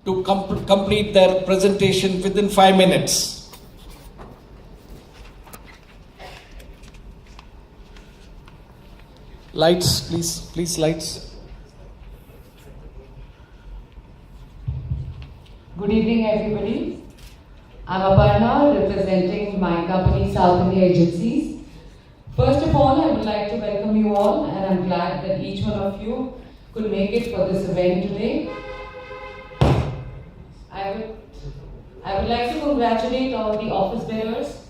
to complete their presentation within 5 minutes. Lights, please, lights. Good evening, everybody. I'm Aparna, representing my company, South India Agencies. First of all, I would like to welcome you all, and I'm glad that each one of you could make it for this event today. I would like to congratulate all the office bearers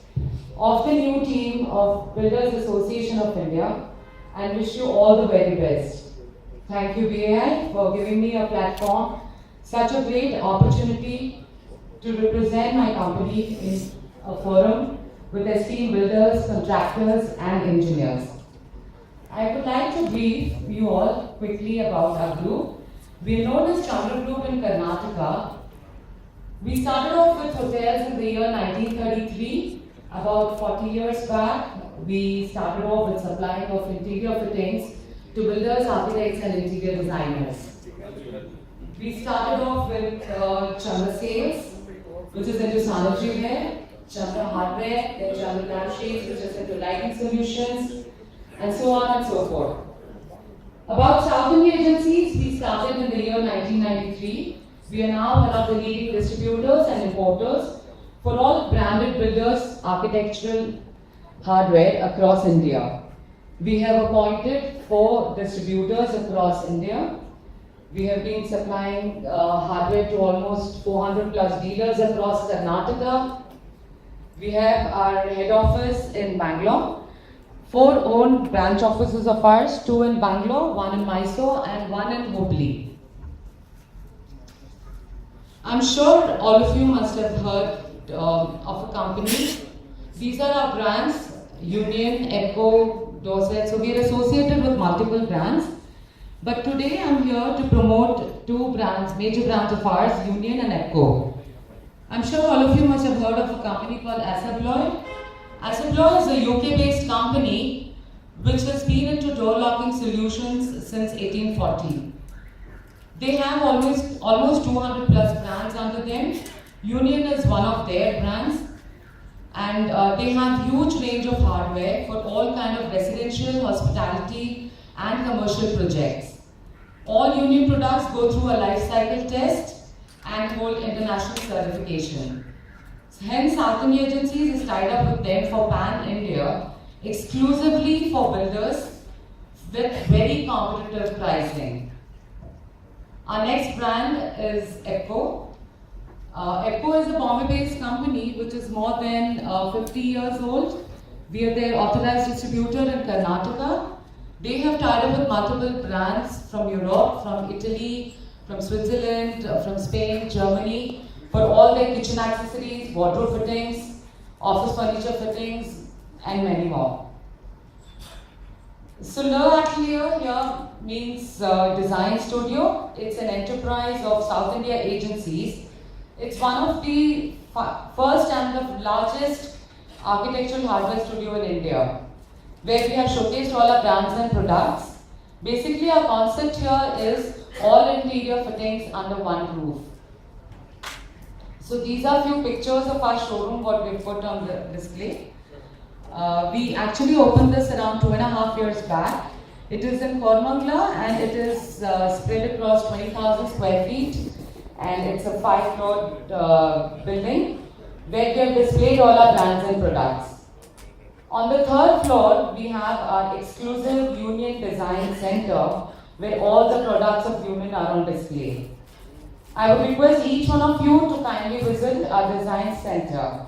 of the new team of Builders Association of India and wish you all the very best. Thank you, BAI, for giving me a platform, such a great opportunity to represent my company in a forum with esteemed builders, contractors, and engineers. I would like to brief you all quickly about our group. We are known as Chandra Group in Karnataka. We started off with hotels in the year 1933. About 40 years back, we started off with supplying of interior fittings to builders, architects, and interior designers. We started off with Chandra Sales, which is into sanitary ware, Chandra Hardware, then Chandra Lampshades, which is into lighting solutions, and so on and so forth. About South India Agencies, we started in the year 1993. We are now one of the leading distributors and importers for all branded builders, architectural hardware across India. We have appointed 4 distributors across India. We have been supplying hardware to almost 400 plus dealers across Karnataka. We have our head office in Bangalore, 4 own branch offices of ours, 2 in Bangalore, 1 in Mysore, and 1 in Hubli. I'm sure all of you must have heard of a company. These are our brands, Union, Echo, Dorset. So we are associated with multiple brands. But today I'm here to promote 2 brands, major brands of ours, Union and Echo. I'm sure all of you must have heard of a company called ASSA ABLOY is a UK-based company which has been into door locking solutions since 1840. They have almost 200 plus brands under them. Union is one of their brands, and they have huge range of hardware for all kind of residential, hospitality, and commercial projects. All Union products go through a life cycle test and hold international certification. Hence, South India Agencies is tied up with them for Pan-India, exclusively for builders with very competitive pricing. Our next brand is Echo. Echo is a Bombay-based company which is more than 50 years old. We are their authorized distributor in Karnataka. They have tied up with multiple brands from Europe, from Italy, from Switzerland, from Spain, Germany, for all their kitchen accessories, wardrobe fittings, office furniture fittings, and many more. So Le Atelier here means design studio. It's an enterprise of South India Agencies. It's one of the first and the largest architectural hardware studio in India, where we have showcased all our brands and products. Basically, our concept here is all interior fittings under one roof. So these are few pictures of our showroom, what we put on the display. We actually opened this around 2.5 years back. It is in Kormangla and it is spread across 20,000 square feet, and it's a 5-floor building where we have displayed all our brands and products. On the 3rd floor, we have our exclusive Union Design Center where all the products of Union are on display. I would request each one of you to kindly visit our design center.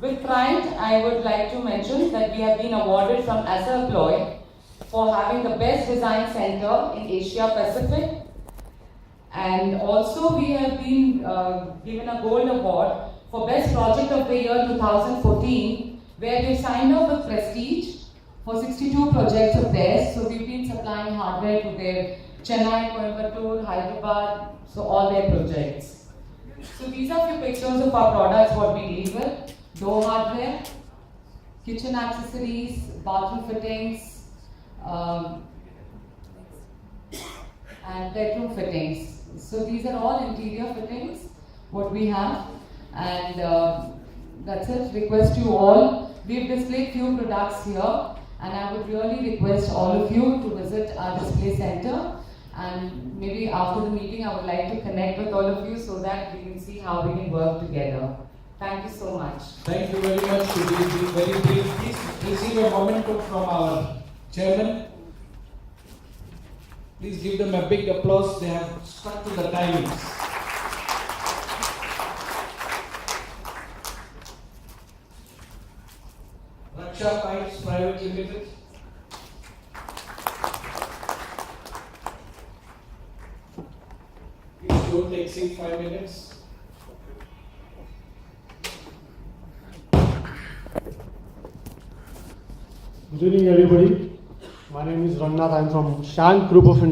With pride, I would like to mention that we have been awarded from ASSA ABLOY for having the best design center in Asia Pacific, and also we have been given a gold award for best project of the year 2014, where we signed up with Prestige for 62 projects of theirs. So we've been supplying hardware to their Chennai, Coimbatore, Hyderabad, so all their projects. So these are few pictures of our products, what we deal with. Door hardware, kitchen accessories, bathroom fittings, and bedroom fittings. So these are all interior fittings, what we have, and that's it. Request you all. We've displayed few products here, and I would really request all of you to visit our display center. And maybe after the meeting, I would like to connect with all of you so that we can see how we can work together. Thank you so much. Thank you very much to be very brief. Please receive a memento from our chairman. Please give them a big applause. They have stuck to the timings. Raksha Pipes Private Limited. Please don't exceed 5 minutes. Good evening, everybody. My name is Rannath. I am from Shank Group of